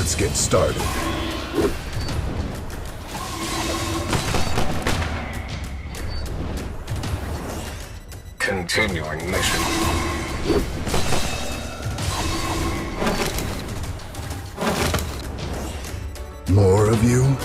Let's get started. Continuing mission. More of you?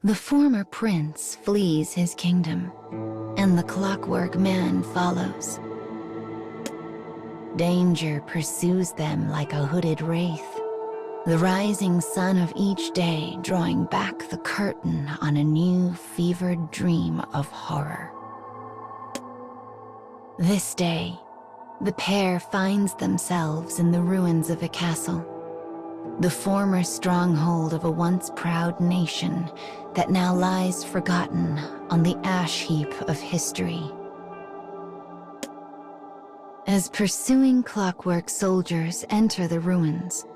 The former prince flees his kingdom, and the clockwork man follows. Danger pursues them like a hooded wraith, the rising sun of each day drawing back the curtain on a new fevered dream of horror. This day, the pair finds themselves in the ruins of a castle, the former stronghold of a once proud nation that now lies forgotten on the ash heap of history. As pursuing clockwork soldiers enter the ruins,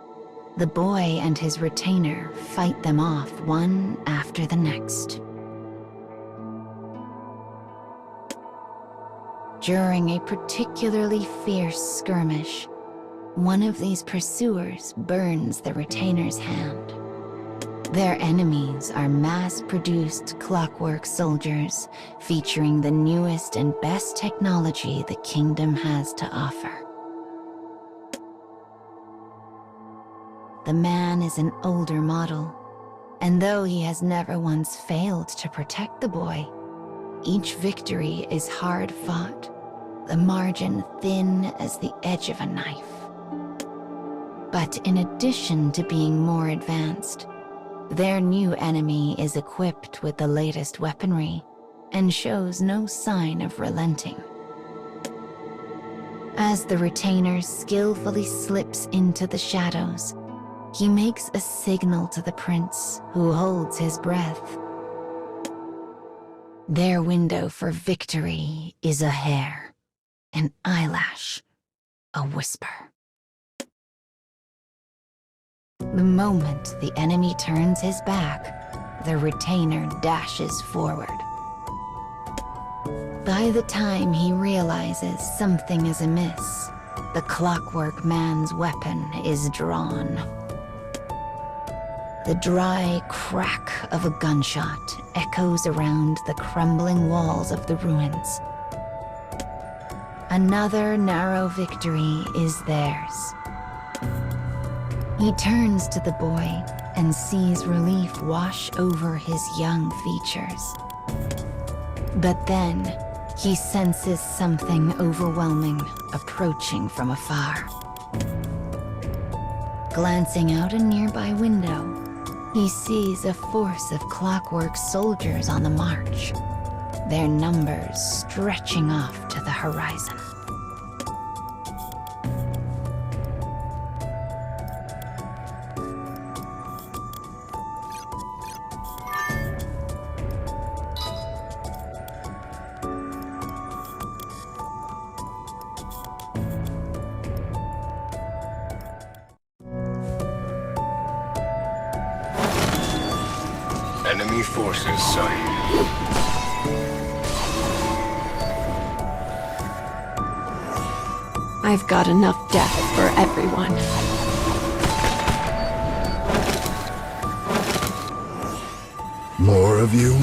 the boy and his retainer fight them off one after the next. During a particularly fierce skirmish, one of these pursuers burns the retainer's hand. Their enemies are mass-produced clockwork soldiers featuring the newest and best technology the kingdom has to offer. The man is an older model, and though he has never once failed to protect the boy, each victory is hard-fought, the margin thin as the edge of a knife. But in addition to being more advanced, their new enemy is equipped with the latest weaponry and shows no sign of relenting. As the retainer skillfully slips into the shadows, he makes a signal to the prince, who holds his breath. Their window for victory is a hair, an eyelash, a whisper. The moment the enemy turns his back, the retainer dashes forward. By the time he realizes something is amiss, the clockwork man's weapon is drawn. The dry crack of a gunshot echoes around the crumbling walls of the ruins. Another narrow victory is theirs. He turns to the boy and sees relief wash over his young features. But then, he senses something overwhelming approaching from afar. Glancing out a nearby window, he sees a force of clockwork soldiers on the march, their numbers stretching off to the horizon. Enemy forces sighted. I've got enough death for everyone. More of you?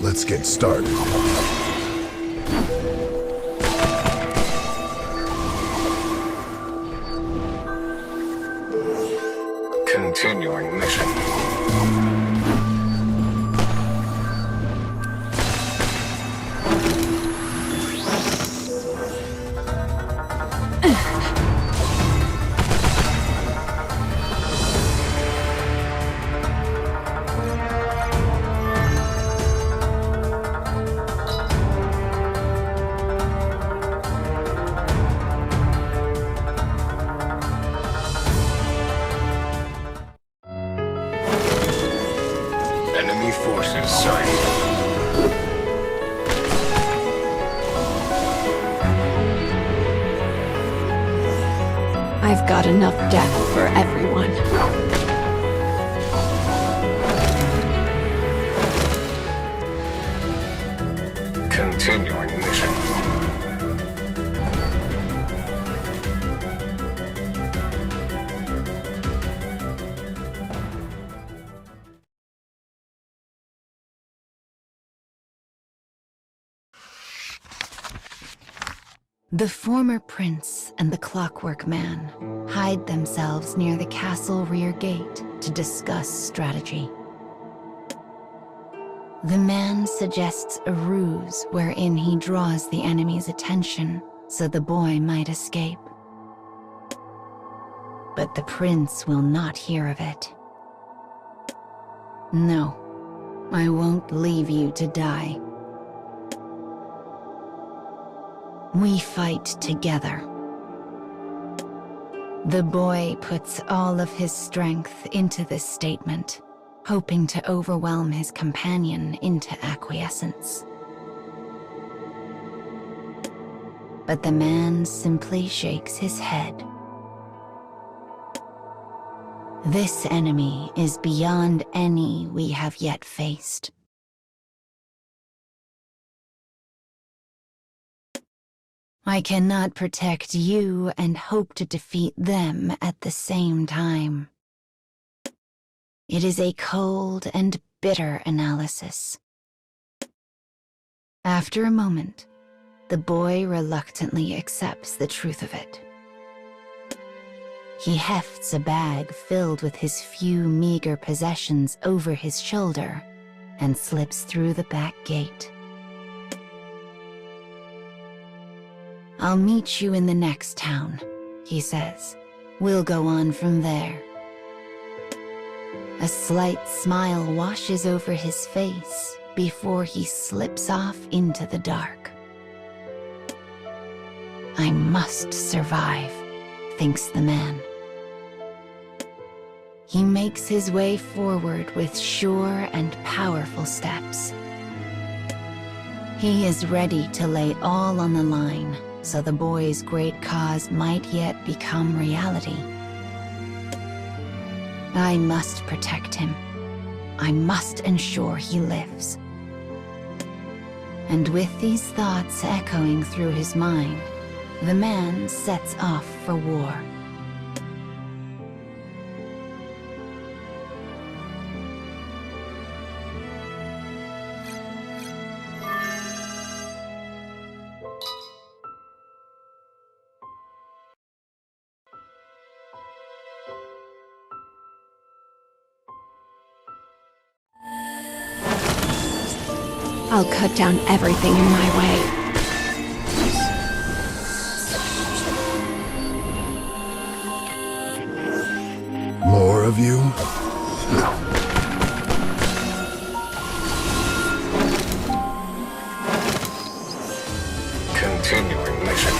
Let's get started. Continuing mission. I've got enough death for everyone. Continuing mission. The former prince and the clockwork man hide themselves near the castle rear gate to discuss strategy. The man suggests a ruse wherein he draws the enemy's attention so the boy might escape. But the prince will not hear of it. No, I won't leave you to die. We fight together. The boy puts all of his strength into this statement, hoping to overwhelm his companion into acquiescence. But the man simply shakes his head. This enemy is beyond any we have yet faced. I cannot protect you and hope to defeat them at the same time. It is a cold and bitter analysis. After a moment, the boy reluctantly accepts the truth of it. He hefts a bag filled with his few meager possessions over his shoulder and slips through the back gate. I'll meet you in the next town, he says. We'll go on from there. A slight smile washes over his face before he slips off into the dark. I must survive, thinks the man. He makes his way forward with sure and powerful steps. He is ready to lay all on the line, so the boy's great cause might yet become reality. I must protect him. I must ensure he lives. And with these thoughts echoing through his mind, the man sets off for war. I'll cut down everything in my way. More of you? Continuing mission.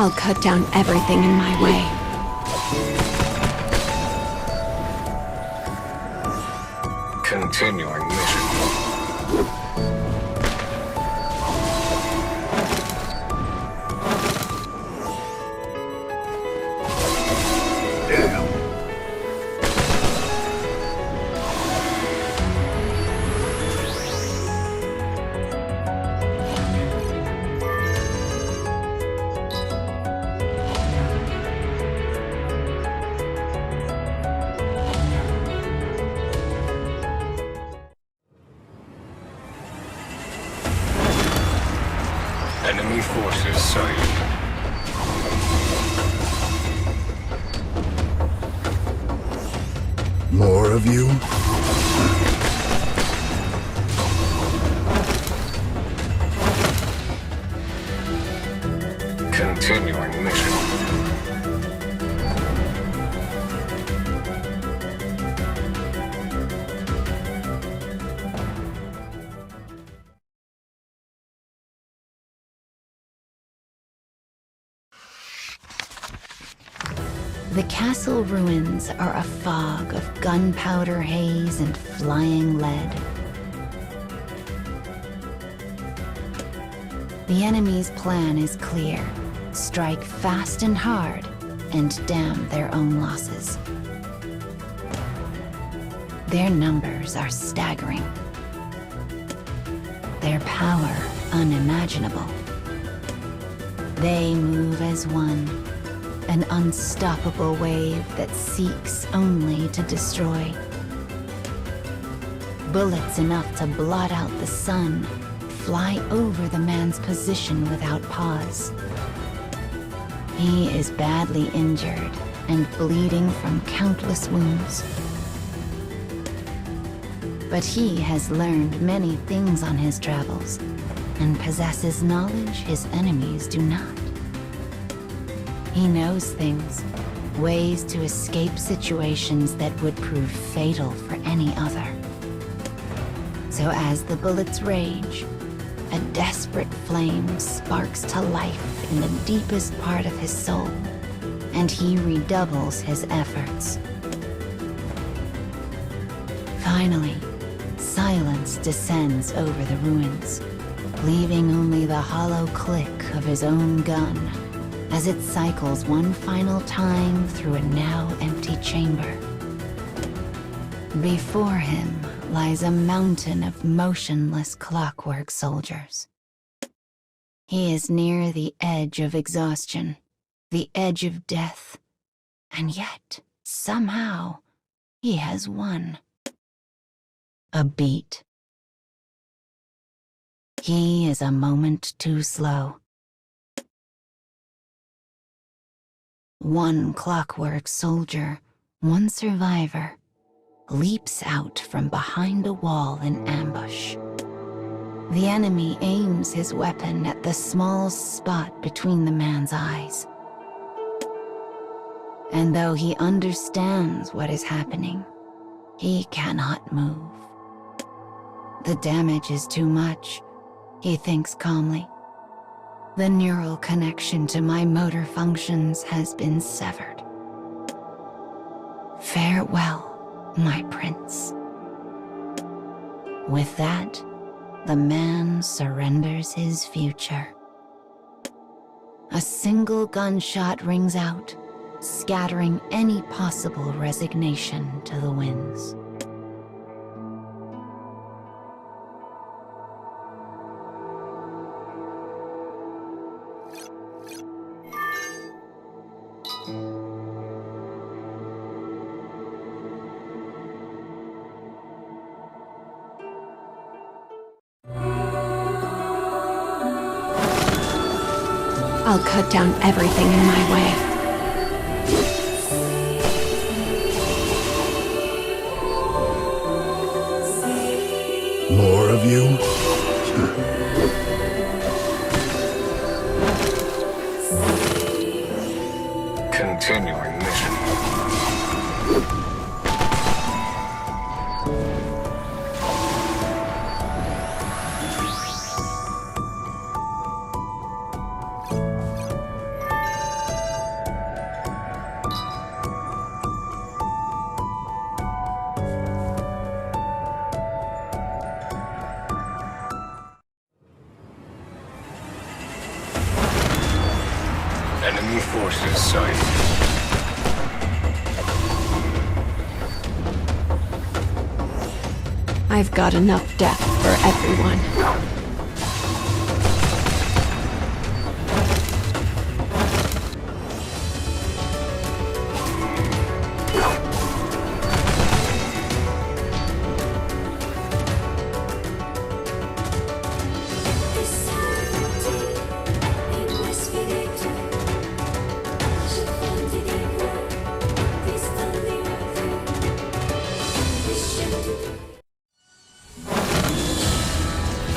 I'll cut down everything in my way. Continuing mission. Enemy forces sighted. More of you? Continuing mission. The castle ruins are a fog of gunpowder haze and flying lead. The enemy's plan is clear. Strike fast and hard, and damn their own losses. Their numbers are staggering. Their power unimaginable. They move as one, an unstoppable wave that seeks only to destroy. Bullets enough to blot out the sun fly over the man's position without pause. He is badly injured and bleeding from countless wounds. But he has learned many things on his travels and possesses knowledge his enemies do not. He knows things, ways to escape situations that would prove fatal for any other. So as the bullets rage, a desperate flame sparks to life in the deepest part of his soul, and he redoubles his efforts. Finally, silence descends over the ruins, leaving only the hollow click of his own gun as it cycles one final time through a now empty chamber. Before him lies a mountain of motionless clockwork soldiers. He is near the edge of exhaustion, the edge of death, and yet, somehow, he has won. A beat. He is a moment too slow. One clockwork soldier, one survivor, leaps out from behind a wall in ambush. The enemy aims his weapon at the small spot between the man's eyes. And though he understands what is happening, he cannot move. The damage is too much, he thinks calmly. The neural connection to my motor functions has been severed. Farewell, my prince. With that, the man surrenders his future. A single gunshot rings out, scattering any possible resignation to the winds. I'll cut down everything in my way. More of you? Continuing mission. Enemy forces sighted. I've got enough death for everyone.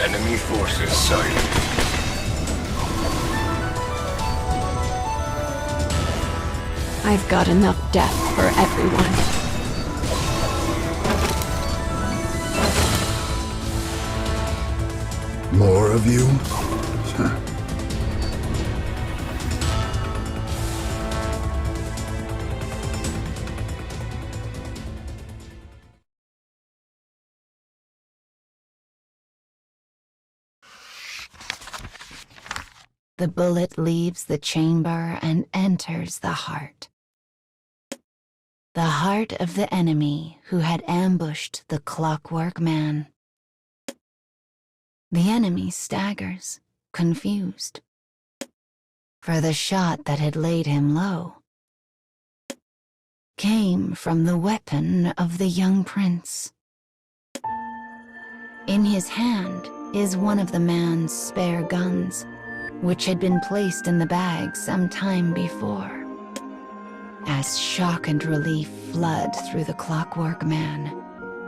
Enemy forces sighted. I've got enough death for everyone. More of you? The bullet leaves the chamber and enters the heart. The heart of the enemy who had ambushed the Clockwork Man. The enemy staggers, confused, for the shot that had laid him low came from the weapon of the young prince. In his hand is one of the man's spare guns, which had been placed in the bag some time before. As shock and relief flood through the Clockwork Man,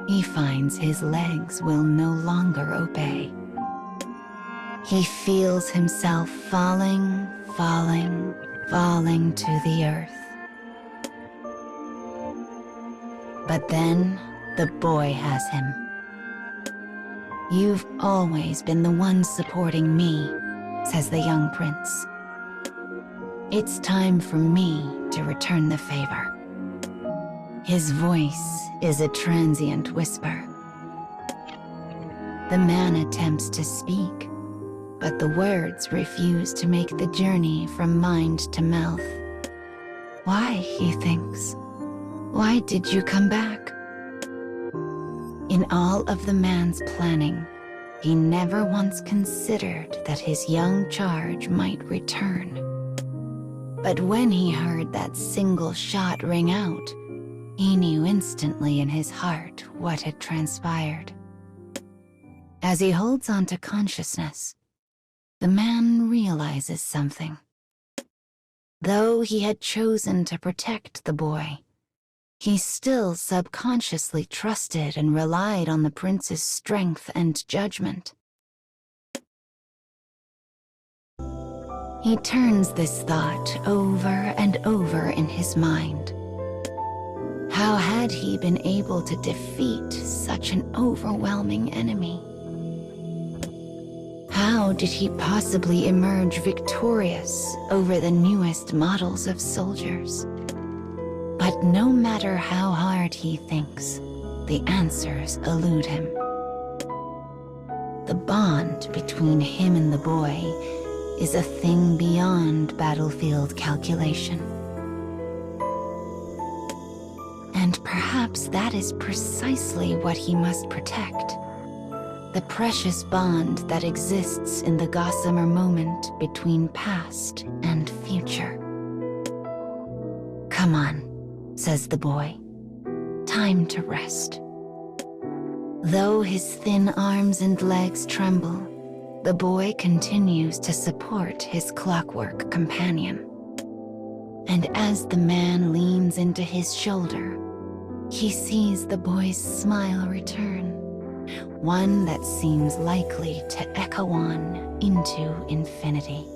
he finds his legs will no longer obey. He feels himself falling to the earth. But then the boy has him. "You've always been the one supporting me," says the young prince. "It's time for me to return the favor." His voice is a transient whisper. The man attempts to speak, but the words refuse to make the journey from mind to mouth. Why, he thinks. Why did you come back? In all of the man's planning, he never once considered that his young charge might return. But when he heard that single shot ring out, he knew instantly in his heart what had transpired. As he holds on to consciousness, the man realizes something. Though he had chosen to protect the boy, he still subconsciously trusted and relied on the prince's strength and judgment. He turns this thought over and over in his mind. How had he been able to defeat such an overwhelming enemy? How did he possibly emerge victorious over the newest models of soldiers? But no matter how hard he thinks, the answers elude him. The bond between him and the boy is a thing beyond battlefield calculation. And perhaps that is precisely what he must protect. The precious bond that exists in the gossamer moment between past and future. "Come on," says the boy. "Time to rest." Though his thin arms and legs tremble, the boy continues to support his clockwork companion. And as the man leans into his shoulder, he sees the boy's smile return, one that seems likely to echo on into infinity.